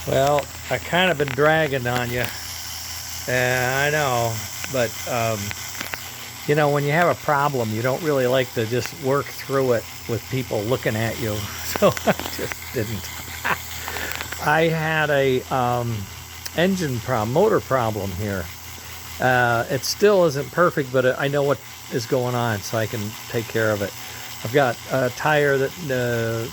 Well, I kind of been dragging on you. I know, but you know, when you have a problem, you don't really like to just work through it with people looking at you. So I just didn't. I had a engine problem, motor problem here. It still isn't perfect, but I know what is going on, so I can take care of it. I've got a tire that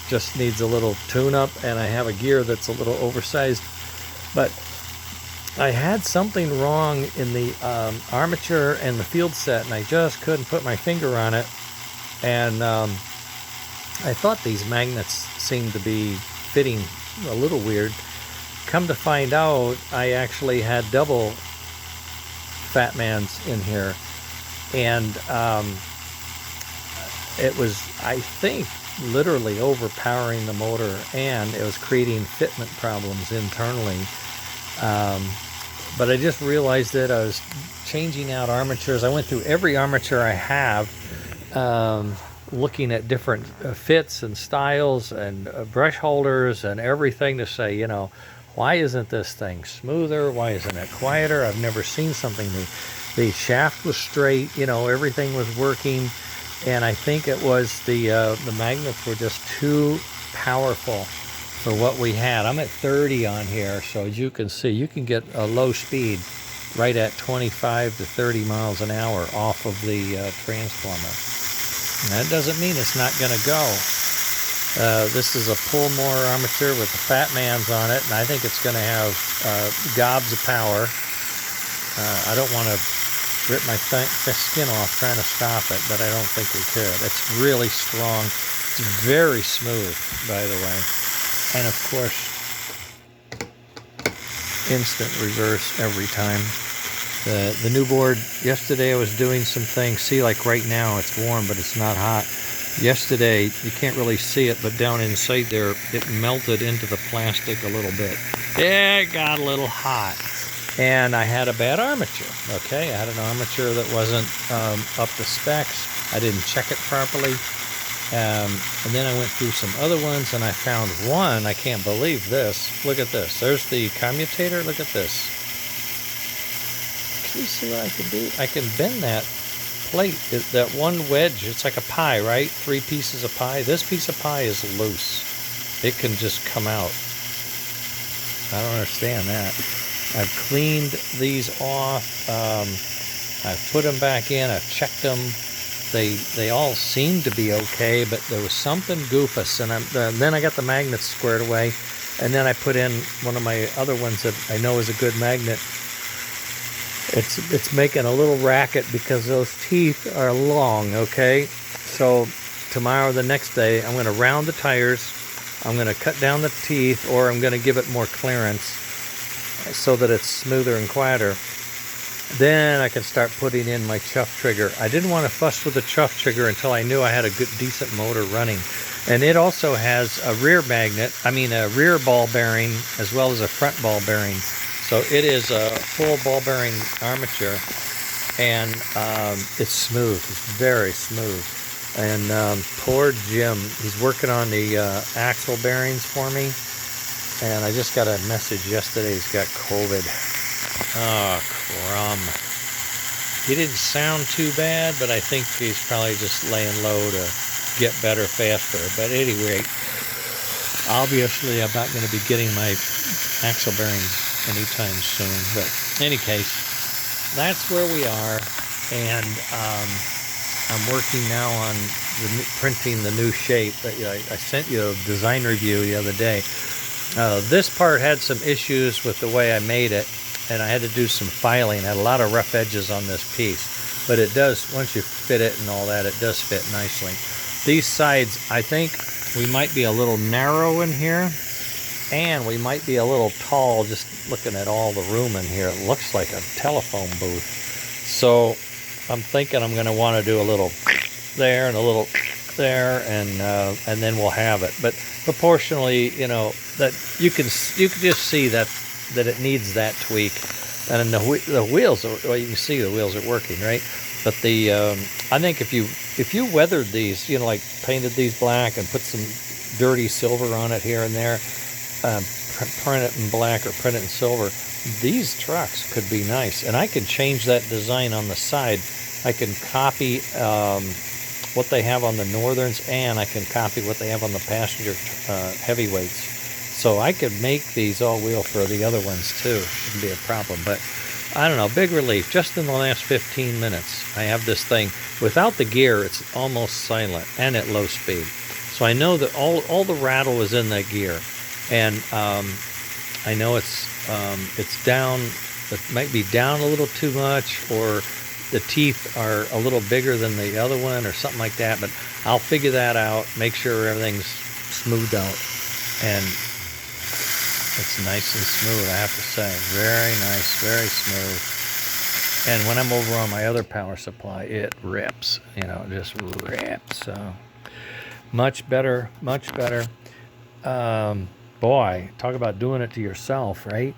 just needs a little tune-up, and I have a gear that's a little oversized. But I had something wrong in the armature and the field set, and I just couldn't put my finger on it. And I thought these magnets seemed to be fitting a little weird. Come to find out, I actually had double Fat Mans in here, and it was, I think, literally overpowering the motor, and it was creating fitment problems internally. But I just realized that I was changing out armatures. I went through every armature I have, looking at different fits and styles and brush holders and everything to say, you know, why isn't this thing smoother? Why isn't it quieter? I've never seen something. The shaft was straight, you know, everything was working, and I think it was the magnets were just too powerful for what we had. I'm at 30 on here, so as you can see, you can get a low speed right at 25 to 30 miles an hour off of the transformer. And that doesn't mean it's not going to go. This is a pull-more armature with the Fat Mans on it, and I think it's going to have gobs of power. I don't want to rip my skin off trying to stop it, but I don't think we could. It's really strong. It's very smooth, by the way. And of course, instant reverse every time. The new board, yesterday I was doing some things. See, like right now it's warm, but it's not hot. Yesterday, you can't really see it, but down inside there, it melted into the plastic a little bit. Yeah, it got a little hot. And I had a bad armature, okay? I had an armature that wasn't up to specs. I didn't check it properly. And then I went through some other ones, and I found one. I can't believe this. Look at this. There's the commutator. Look at this. Can you see what I can do? I can bend that plate, that one wedge. It's like a pie, right? 3 pieces of pie. This piece of pie is loose. It can just come out. I don't understand that. I've cleaned these off. I've put them back in. I've checked them. They all seem to be okay, but there was something goofus, and then I got the magnets squared away, and then I put in one of my other ones that I know is a good magnet. It's making a little racket because those teeth are long, okay? So tomorrow, the next day, I'm going to round the tires. I'm going to cut down the teeth, or I'm going to give it more clearance so that it's smoother and quieter. Then I can start putting in my chuff trigger. I didn't want to fuss with the chuff trigger until I knew I had a good, decent motor running. And it also has a rear magnet, a rear ball bearing, as well as a front ball bearing. So it is a full ball bearing armature, and it's smooth. It's very smooth. And poor Jim, he's working on the axle bearings for me. And I just got a message yesterday. He's got COVID. Oh, crumb. He didn't sound too bad, but I think he's probably just laying low to get better faster. But anyway, obviously I'm not going to be getting my axle bearings anytime soon. But in any case, that's where we are. And I'm working now on printing the new shape. I sent you a design review the other day. This part had some issues with the way I made it, and I had to do some filing. I had a lot of rough edges on this piece, but it does, once you fit it and all that, it does fit nicely. These sides, I think we might be a little narrow in here, and we might be a little tall just looking at all the room in here. It looks like a telephone booth. So I'm thinking I'm going to want to do a little there and a little there, and then we'll have it. But proportionally, you know, that you can just see that it needs that tweak. And the wheels, well, you can see the wheels are working, right? But the I think if you weathered these, you know, like painted these black and put some dirty silver on it here and there, print it in black or print it in silver. These trucks could be nice, and I can change that design on the side. I can copy what they have on the Northerns, and I can copy what they have on the passenger heavyweights. So I could make these all-wheel for the other ones too. Shouldn't be a problem. But I don't know, big relief. Just in the last 15 minutes, I have this thing. Without the gear, it's almost silent and at low speed. So I know that all the rattle is in that gear, and I know it's down. It might be down a little too much, or the teeth are a little bigger than the other one, or something like that. But I'll figure that out. Make sure everything's smoothed out, and it's nice and smooth, I have to say. Very nice, very smooth. And when I'm over on my other power supply, it rips. You know, it just rips. So much better, much better. Boy, talk about doing it to yourself, right?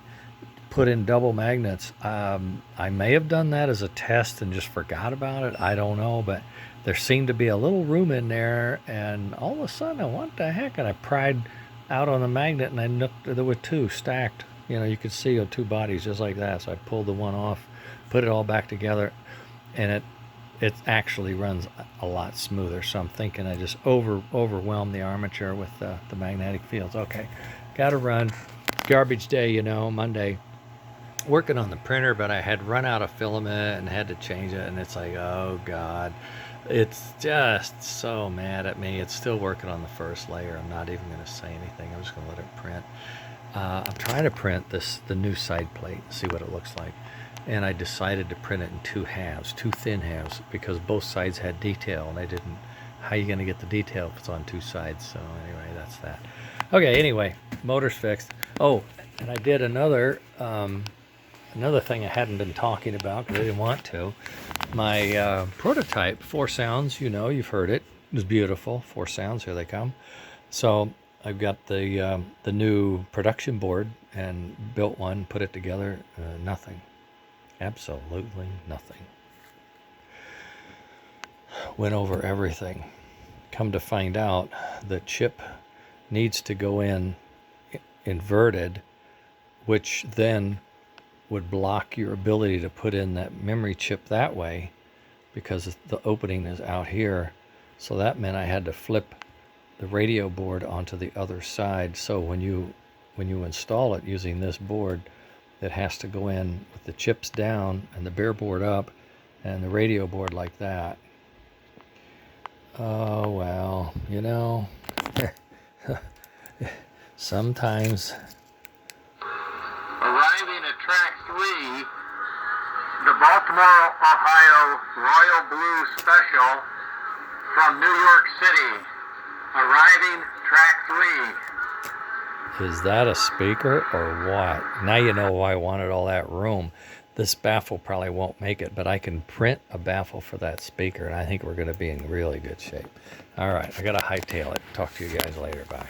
Put in double magnets. I may have done that as a test and just forgot about it. I don't know, but there seemed to be a little room in there, and all of a sudden, what the heck? And I pried out on the magnet, and I looked, there were two stacked. You know, you could see two bodies just like that. So I pulled the one off, put it all back together, and it actually runs a lot smoother. So I'm thinking I just overwhelmed the armature with the magnetic fields. Okay, gotta run. Garbage day, you know, Monday. Working on the printer, but I had run out of filament and had to change it, and it's like, oh God. It's just so mad at me. It's still working on the first layer. I'm not even going to say anything. I'm just going to let it print. I'm trying to print the new side plate, see what it looks like. And I decided to print it in two halves, two thin halves, because both sides had detail, and I didn't. How are you going to get the detail if it's on two sides? So anyway, that's that. Okay, anyway, motor's fixed. Oh, and I did another thing I hadn't been talking about because I didn't want to. My prototype, 4 Sounds, you know, you've heard it. It was beautiful. 4 Sounds, here they come. So I've got the new production board and built one, put it together. Nothing. Absolutely nothing. Went over everything. Come to find out, the chip needs to go in inverted, which then would block your ability to put in that memory chip that way, because the opening is out here. So that meant I had to flip the radio board onto the other side. So when you install it using this board, it has to go in with the chips down and the bare board up and the radio board like that. Oh well, you know, sometimes. Arriving at track 3, the Baltimore, Ohio Royal Blue Special from New York City. Arriving track 3. Is that a speaker or what? Now you know why I wanted all that room. This baffle probably won't make it, but I can print a baffle for that speaker, and I think we're going to be in really good shape. All right, I got to hightail it. Talk to you guys later. Bye.